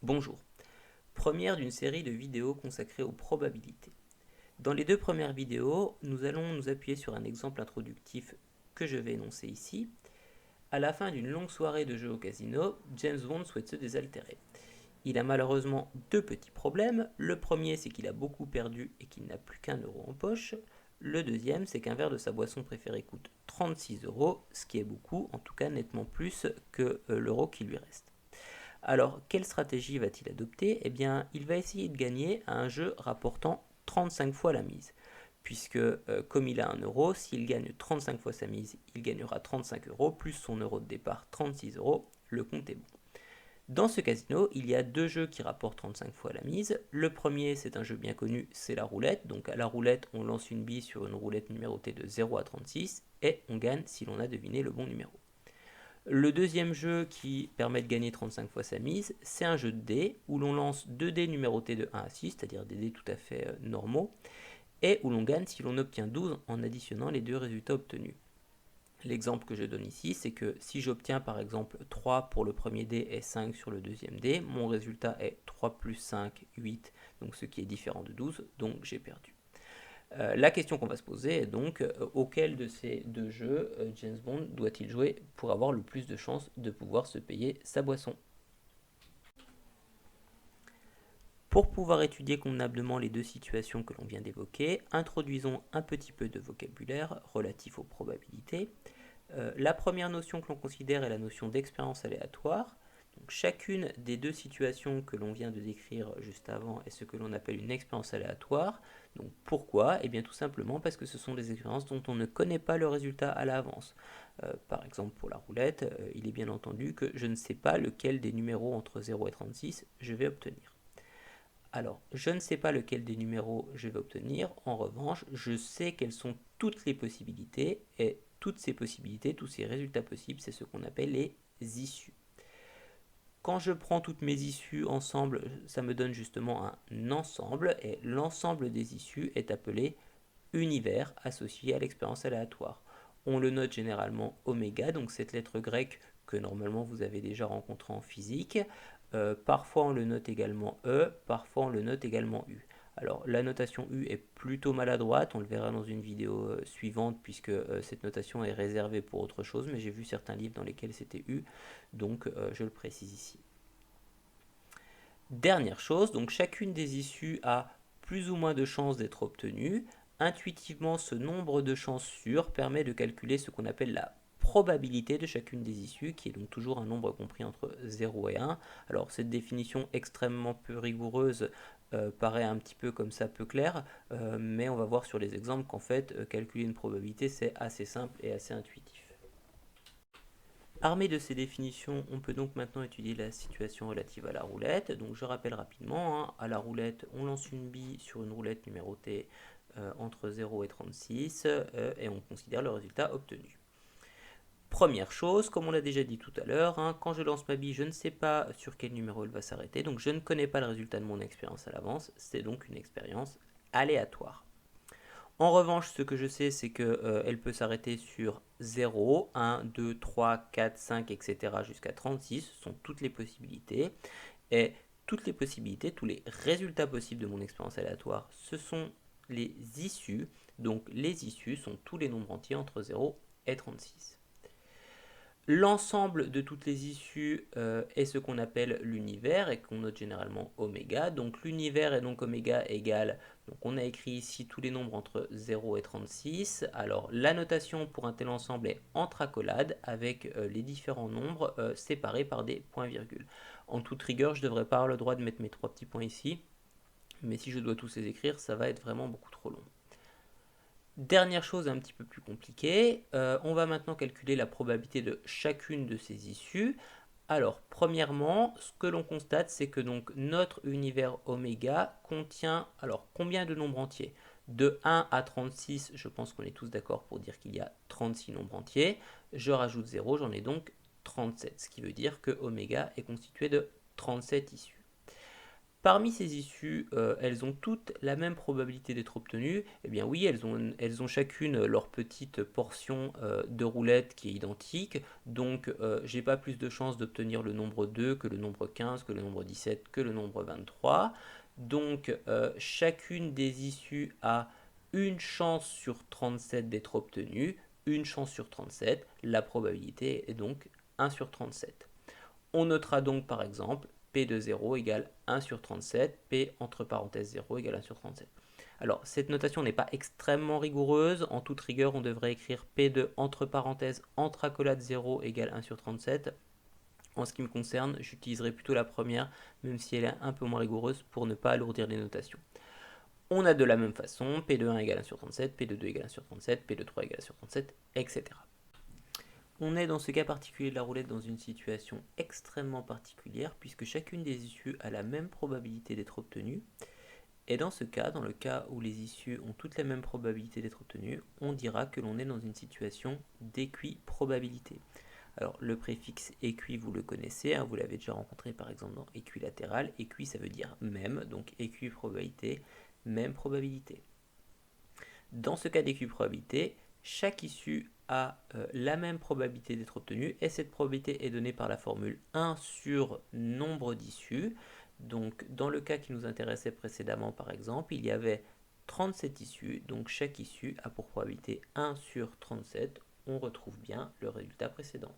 Bonjour. Première d'une série de vidéos consacrées aux probabilités. Dans les deux premières vidéos, nous allons nous appuyer sur un exemple introductif que je vais énoncer ici. À la fin d'une longue soirée de jeu au casino, James Bond souhaite se désaltérer. Il a malheureusement deux petits problèmes. Le premier, c'est qu'il a beaucoup perdu et qu'il n'a plus qu'un euro en poche. Le deuxième, c'est qu'un verre de sa boisson préférée coûte 36 euros, ce qui est beaucoup, en tout cas nettement plus que l'euro qui lui reste. Alors, quelle stratégie va-t-il adopter? Eh bien, il va essayer de gagner à un jeu rapportant 35 fois la mise. Puisque, comme il a 1 euro, s'il gagne 35 fois sa mise, il gagnera 35 euros, plus son euro de départ, 36 euros. Le compte est bon. Dans ce casino, il y a deux jeux qui rapportent 35 fois la mise. Le premier, c'est un jeu bien connu, c'est la roulette. Donc à la roulette, on lance une bille sur une roulette numérotée de 0 à 36 et on gagne si l'on a deviné le bon numéro. Le deuxième jeu qui permet de gagner 35 fois sa mise, c'est un jeu de dés où l'on lance 2 dés numérotés de 1 à 6, c'est-à-dire des dés tout à fait normaux, et où l'on gagne si l'on obtient 12 en additionnant les deux résultats obtenus. L'exemple que je donne ici, c'est que si j'obtiens par exemple 3 pour le premier dé et 5 sur le deuxième dé, mon résultat est 3 plus 5, 8, donc ce qui est différent de 12, donc j'ai perdu. La question qu'on va se poser est donc auquel de ces deux jeux James Bond doit-il jouer pour avoir le plus de chances de pouvoir se payer sa boisson. Pour pouvoir étudier convenablement les deux situations que l'on vient d'évoquer, introduisons un petit peu de vocabulaire relatif aux probabilités. La première notion que l'on considère est la notion d'expérience aléatoire. Donc, chacune des deux situations que l'on vient de décrire juste avant est ce que l'on appelle une expérience aléatoire. Donc pourquoi? Eh bien tout simplement parce que ce sont des expériences dont on ne connaît pas le résultat à l'avance. Par exemple pour la roulette, il est bien entendu que je ne sais pas lequel des numéros entre 0 et 36 je vais obtenir. Alors, je ne sais pas lequel des numéros je vais obtenir. En revanche, je sais quelles sont toutes les possibilités. Et toutes ces possibilités, tous ces résultats possibles, c'est ce qu'on appelle les issues. Quand je prends toutes mes issues ensemble, ça me donne justement un ensemble. Et l'ensemble des issues est appelé univers associé à l'expérience aléatoire. On le note généralement oméga, donc cette lettre grecque que normalement vous avez déjà rencontrée en physique. Parfois on le note également E, parfois on le note également U. Alors la notation U est plutôt maladroite, on le verra dans une vidéo suivante puisque cette notation est réservée pour autre chose, mais j'ai vu certains livres dans lesquels c'était U, donc je le précise ici. Dernière chose, donc chacune des issues a plus ou moins de chances d'être obtenue. Intuitivement, ce nombre de chances sûres permet de calculer ce qu'on appelle la probabilité de chacune des issues, qui est donc toujours un nombre compris entre 0 et 1. Alors cette définition extrêmement peu rigoureuse paraît un petit peu comme ça peu claire, mais on va voir sur les exemples qu'en fait, calculer une probabilité, c'est assez simple et assez intuitif. Armé de ces définitions, on peut donc maintenant étudier la situation relative à la roulette. Donc je rappelle rapidement, à la roulette, on lance une bille sur une roulette numérotée entre 0 et 36 et on considère le résultat obtenu. Première chose, comme on l'a déjà dit tout à l'heure, quand je lance ma bille, je ne sais pas sur quel numéro elle va s'arrêter, donc je ne connais pas le résultat de mon expérience à l'avance, c'est donc une expérience aléatoire. En revanche, ce que je sais, c'est qu'elle peut s'arrêter sur 0, 1, 2, 3, 4, 5, etc. jusqu'à 36. Ce sont toutes les possibilités. Et toutes les possibilités, tous les résultats possibles de mon expérience aléatoire, ce sont les issues. Donc les issues sont tous les nombres entiers entre 0 et 36. L'ensemble de toutes les issues est ce qu'on appelle l'univers et qu'on note généralement oméga. Donc l'univers est donc oméga égale, donc on a écrit ici tous les nombres entre 0 et 36. Alors la notation pour un tel ensemble est entre accolades avec les différents nombres séparés par des points-virgules. En toute rigueur, je ne devrais pas avoir le droit de mettre mes trois petits points ici, mais si je dois tous les écrire, ça va être vraiment beaucoup trop long. Dernière chose un petit peu plus compliquée, on va maintenant calculer la probabilité de chacune de ces issues. Alors, premièrement, ce que l'on constate, c'est que donc notre univers oméga contient, alors combien de nombres entiers? De 1 à 36, je pense qu'on est tous d'accord pour dire qu'il y a 36 nombres entiers. Je rajoute 0, j'en ai donc 37, ce qui veut dire que oméga est constitué de 37 issues. Parmi ces issues, elles ont toutes la même probabilité d'être obtenues. Eh bien oui, elles ont chacune leur petite portion de roulette qui est identique. Donc j'ai pas plus de chances d'obtenir le nombre 2 que le nombre 15, que le nombre 17, que le nombre 23. Donc chacune des issues a une chance sur 37 d'être obtenue, une chance sur 37. La probabilité est donc 1 sur 37. On notera donc par exemple P de 0 égale 1 sur 37, P entre parenthèses 0 égale 1 sur 37. Alors, cette notation n'est pas extrêmement rigoureuse. En toute rigueur, on devrait écrire P de entre parenthèses entre accolades 0 égale 1 sur 37. En ce qui me concerne, j'utiliserai plutôt la première, même si elle est un peu moins rigoureuse pour ne pas alourdir les notations. On a de la même façon P de 1 égale 1 sur 37, P de 2 égale 1 sur 37, P de 3 égale 1 sur 37, etc. On est dans ce cas particulier de la roulette dans une situation extrêmement particulière puisque chacune des issues a la même probabilité d'être obtenue. Et dans ce cas, dans le cas où les issues ont toutes la même probabilité d'être obtenues, on dira que l'on est dans une situation d'équiprobabilité. Alors le préfixe équi, vous le connaissez, hein, vous l'avez déjà rencontré par exemple dans équilatéral. Équi, ça veut dire même, donc équiprobabilité, même probabilité. Dans ce cas d'équiprobabilité, chaque issue a la même probabilité d'être obtenue et cette probabilité est donnée par la formule 1 sur nombre d'issues. Donc dans le cas qui nous intéressait précédemment par exemple, il y avait 37 issues, donc chaque issue a pour probabilité 1 sur 37. On retrouve bien le résultat précédent.